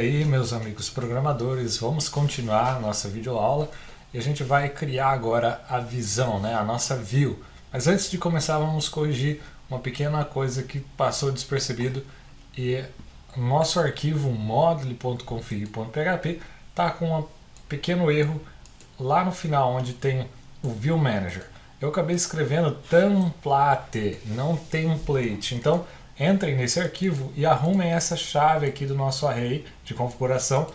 aí, meus amigos programadores, vamos continuar a nossa videoaula e a gente vai criar agora a visão, né, a nossa view. Mas antes de começar, vamos corrigir uma pequena coisa que passou despercebido e o nosso arquivo module.config.php está com um pequeno erro lá no final, onde tem o View Manager. Eu acabei escrevendo template, não template. Então, entrem nesse arquivo e arrumem essa chave aqui do nosso array de configuração,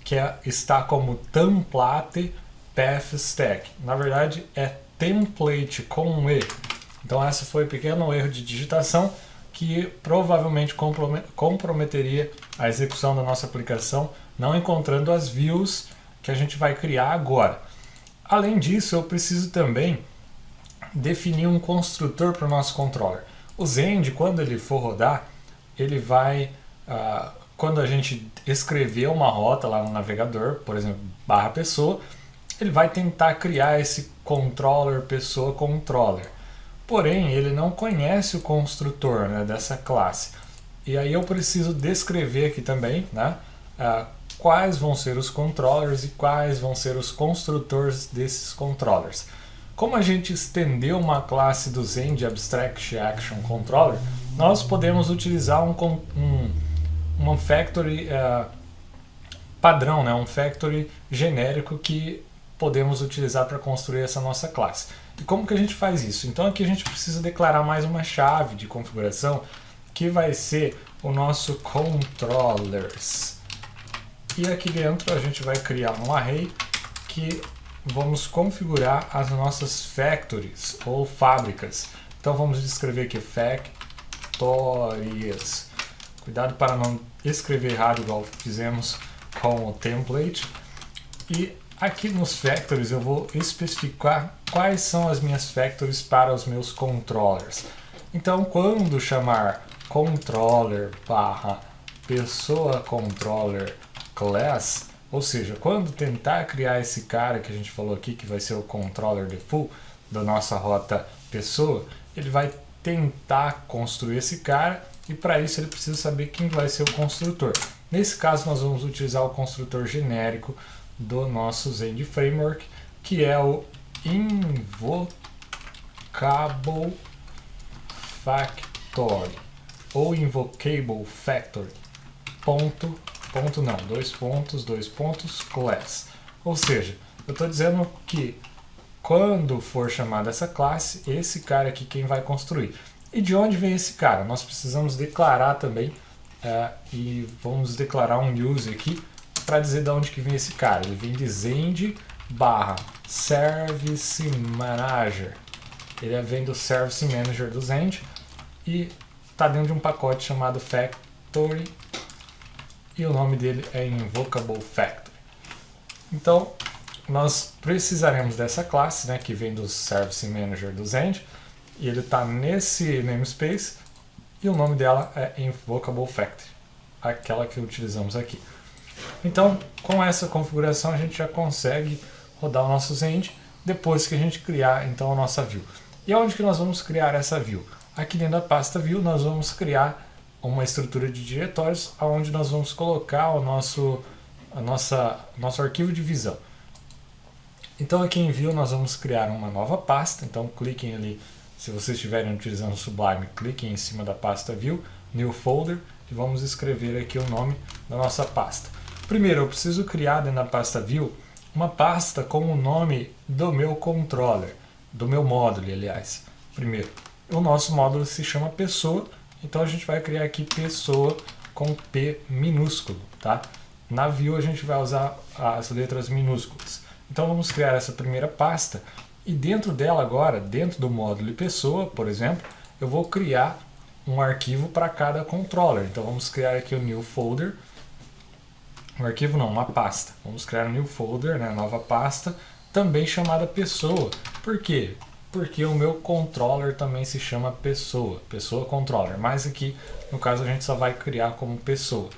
que está como template path stack. Na verdade, é template com um E. Então, esse foi um pequeno erro de digitação que provavelmente comprometeria a execução da nossa aplicação, não encontrando as views que a gente vai criar agora. Além disso, eu preciso também definir um construtor para o nosso controller. O Zend, quando ele for rodar, ele vai, quando a gente escrever uma rota lá no navegador, por exemplo, barra pessoa, ele vai tentar criar esse controller pessoa controller. Porém, ele não conhece o construtor, né, dessa classe. E aí eu preciso descrever aqui também, né, quais vão ser os controllers e quais vão ser os construtores desses controllers. Como a gente estendeu uma classe do Zend Abstract Action Controller, nós podemos utilizar um factory padrão, né? Um factory genérico que podemos utilizar para construir essa nossa classe. E como que a gente faz isso? Então aqui a gente precisa declarar mais uma chave de configuração que vai ser o nosso controllers. E aqui dentro a gente vai criar um array que vamos configurar as nossas factories ou fábricas. Então vamos escrever aqui factories. Cuidado para não escrever errado igual fizemos com o template. E aqui nos factories eu vou especificar quais são as minhas factories para os meus controllers. Então quando chamar controller barra pessoa controller class, ou seja, quando tentar criar esse cara que a gente falou aqui, que vai ser o controller default da nossa rota pessoa, ele vai tentar construir esse cara e para isso ele precisa saber quem vai ser o construtor. Nesse caso nós vamos utilizar o construtor genérico do nosso Zend Framework, que é o Invocable Factory ou Invocable Factory. Dois pontos, class. Ou seja, eu estou dizendo que quando for chamada essa classe, esse cara aqui quem vai construir. E de onde vem esse cara? Nós precisamos declarar também, e vamos declarar um use aqui para dizer de onde que vem esse cara. Ele vem de Zend barra Service Manager. Ele vem do Service Manager do Zend e está dentro de um pacote chamado Factory. E o nome dele é Invocable Factory. Então, nós precisaremos dessa classe, né, que vem do Service Manager do Zend, e ele está nesse namespace, e o nome dela é Invocable Factory, aquela que utilizamos aqui. Então, com essa configuração, a gente já consegue rodar o nosso Zend, depois que a gente criar então a nossa view. E onde que nós vamos criar essa view? Aqui dentro da pasta view, nós vamos criar uma estrutura de diretórios onde nós vamos colocar o nosso arquivo de visão. Então aqui em View nós vamos criar uma nova pasta, então cliquem ali, se vocês estiverem utilizando o Sublime, cliquem em cima da pasta View, New Folder, e vamos escrever aqui o nome da nossa pasta. Primeiro eu preciso criar dentro da pasta View uma pasta com o nome do meu controller, do meu módulo, aliás. Primeiro, o nosso módulo se chama pessoa, então a gente vai criar aqui pessoa com P minúsculo, tá? Na view a gente vai usar as letras minúsculas. Então vamos criar essa primeira pasta e dentro dela agora, dentro do módulo pessoa, por exemplo, eu vou criar um arquivo para cada controller. Então vamos criar aqui o new folder, um arquivo não, uma pasta. Vamos criar um new folder, né, nova pasta, também chamada pessoa. Por quê? Porque o meu controller também se chama pessoa controller, mas aqui no caso a gente só vai criar como pessoa.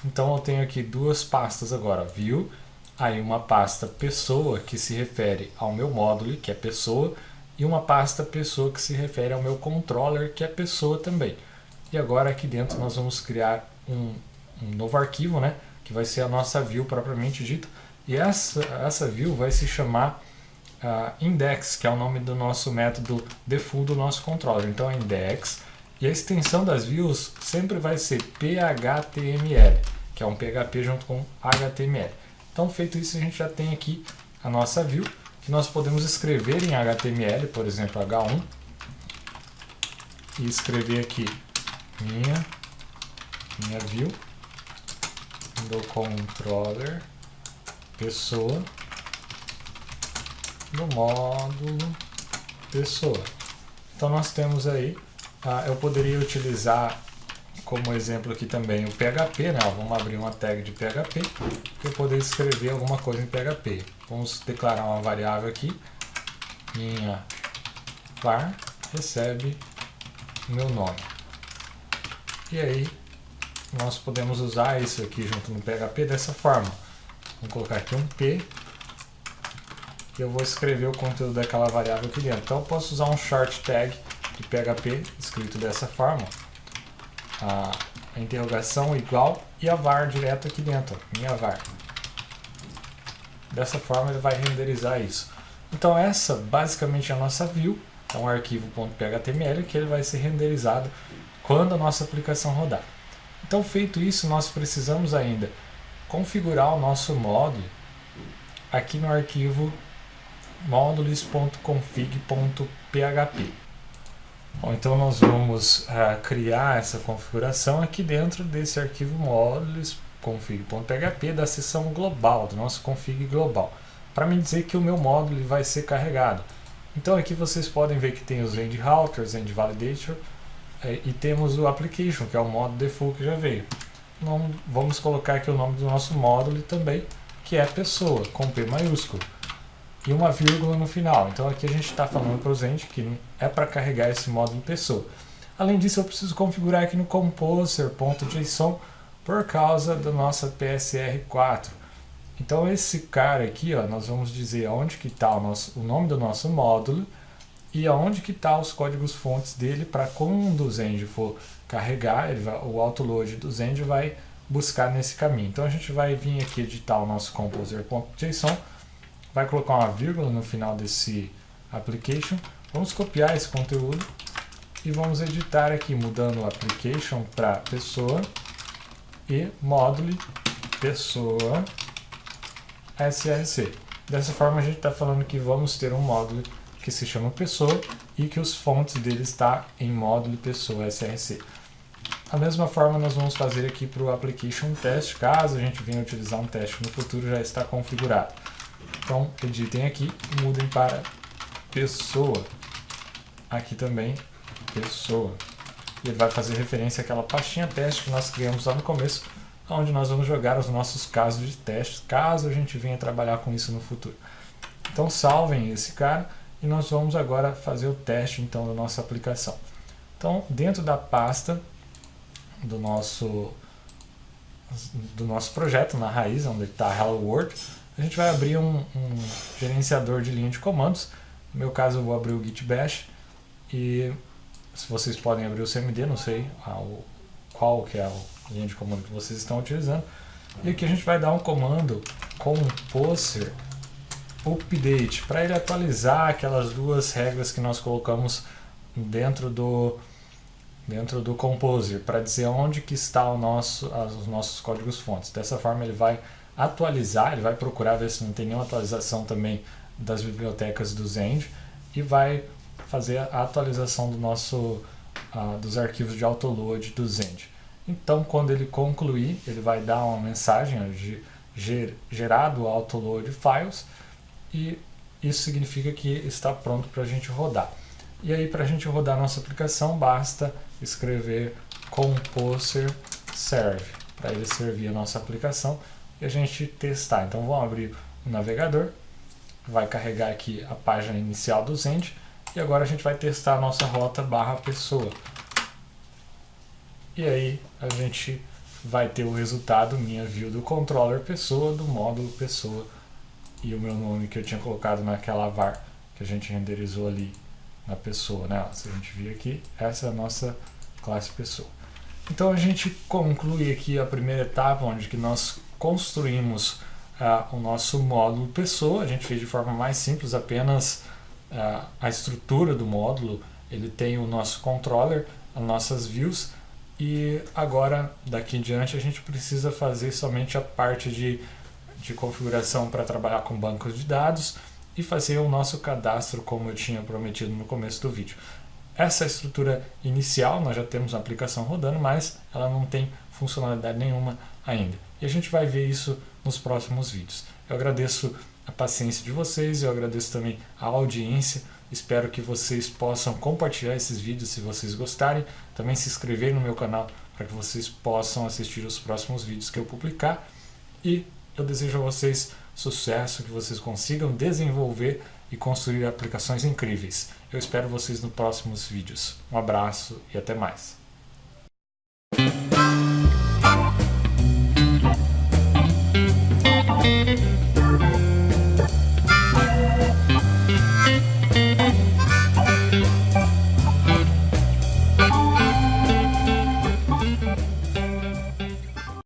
Então eu tenho aqui duas pastas agora, view, aí uma pasta pessoa que se refere ao meu módulo, que é pessoa, e uma pasta pessoa que se refere ao meu controller, que é pessoa também. E agora aqui dentro nós vamos criar um novo arquivo, né, que vai ser a nossa view propriamente dita, e essa view vai se chamar index, que é o nome do nosso método default do nosso controller. Então é index, e a extensão das views sempre vai ser PHTML, que é um PHP junto com HTML. Então, feito isso, a gente já tem aqui a nossa view, que nós podemos escrever em HTML, por exemplo, H1, e escrever aqui minha view do controller pessoa do módulo pessoa. Então nós temos aí, eu poderia utilizar como exemplo aqui também o PHP, né? Vamos abrir uma tag de PHP para eu poder escrever alguma coisa em PHP. Vamos declarar uma variável aqui, minha var recebe meu nome. E aí nós podemos usar isso aqui junto no PHP dessa forma. Vamos colocar aqui um P e eu vou escrever o conteúdo daquela variável aqui dentro. Então eu posso usar um short tag de PHP escrito dessa forma, a interrogação igual e a var direto aqui dentro, minha var. Dessa forma ele vai renderizar isso. Então essa basicamente é a nossa view, é um arquivo .html que ele vai ser renderizado quando a nossa aplicação rodar. Então feito isso, nós precisamos ainda configurar o nosso módulo aqui no arquivo modules.config.php. Bom, então nós vamos criar essa configuração aqui dentro desse arquivo modules.config.php da seção global, do nosso config global, para me dizer que o meu módulo vai ser carregado. Então aqui vocês podem ver que tem os end routers, end validator, e temos o application, que é o módulo default que já veio. Então, vamos colocar aqui o nome do nosso módulo também, que é pessoa, com P maiúsculo, e uma vírgula no final. Então aqui a gente está falando para o Zend que é para carregar esse módulo pessoa. Além disso, eu preciso configurar aqui no composer.json por causa da nossa PSR4. Então esse cara aqui, ó, nós vamos dizer onde que está o nome do nosso módulo e aonde que está os códigos fontes dele, para quando o Zend for carregar, o autoload do Zend vai buscar nesse caminho. Então a gente vai vir aqui editar o nosso composer.json, vai colocar uma vírgula no final desse application, vamos copiar esse conteúdo e vamos editar aqui, mudando o application para pessoa e módulo pessoa src. Dessa forma a gente está falando que vamos ter um módulo que se chama pessoa e que os fontes dele está em módulo pessoa src. A mesma forma nós vamos fazer aqui para o application test, caso a gente venha utilizar um teste no futuro, já está configurado. Então editem aqui e mudem para pessoa, aqui também pessoa, e ele vai fazer referência àquela pastinha teste que nós criamos lá no começo, onde nós vamos jogar os nossos casos de teste, caso a gente venha trabalhar com isso no futuro. Então salvem esse cara e nós vamos agora fazer o teste então da nossa aplicação. Então dentro da pasta do nosso projeto, na raiz, onde está Hello World, a gente vai abrir um gerenciador de linha de comandos. No meu caso eu vou abrir o Git Bash, e se vocês podem abrir o CMD, não sei qual que é a linha de comando que vocês estão utilizando. E aqui a gente vai dar um comando composer update, para ele atualizar aquelas duas regras que nós colocamos dentro do Composer, para dizer onde que está os nossos códigos fontes. Dessa forma ele vai atualizar, ele vai procurar ver se não tem nenhuma atualização também das bibliotecas do Zend e vai fazer a atualização dos arquivos de autoload do Zend. Então quando ele concluir, ele vai dar uma mensagem de gerado o autoload files, e isso significa que está pronto para a gente rodar. E aí, para a gente rodar a nossa aplicação, basta escrever composer serve, para ele servir a nossa aplicação e a gente testar. Então vamos abrir o navegador, vai carregar aqui a página inicial do Zend, e agora a gente vai testar a nossa rota /pessoa. E aí a gente vai ter o resultado, minha view do controller pessoa, do módulo pessoa, e o meu nome que eu tinha colocado naquela var que a gente renderizou ali na pessoa, né? Se a gente vir aqui, essa é a nossa classe pessoa. Então a gente conclui aqui a primeira etapa, onde que nós construímos o nosso módulo pessoa. A gente fez de forma mais simples, apenas a estrutura do módulo. Ele tem o nosso controller, as nossas views, e agora daqui em diante a gente precisa fazer somente a parte de configuração para trabalhar com bancos de dados e fazer o nosso cadastro, como eu tinha prometido no começo do vídeo. Essa estrutura inicial, nós já temos a aplicação rodando, mas ela não tem funcionalidade nenhuma ainda. E a gente vai ver isso nos próximos vídeos. Eu agradeço a paciência de vocês, eu agradeço também a audiência. Espero que vocês possam compartilhar esses vídeos se vocês gostarem. Também se inscrever no meu canal para que vocês possam assistir os próximos vídeos que eu publicar. E eu desejo a vocês sucesso, que vocês consigam desenvolver e construir aplicações incríveis. Eu espero vocês nos próximos vídeos. Um abraço e até mais.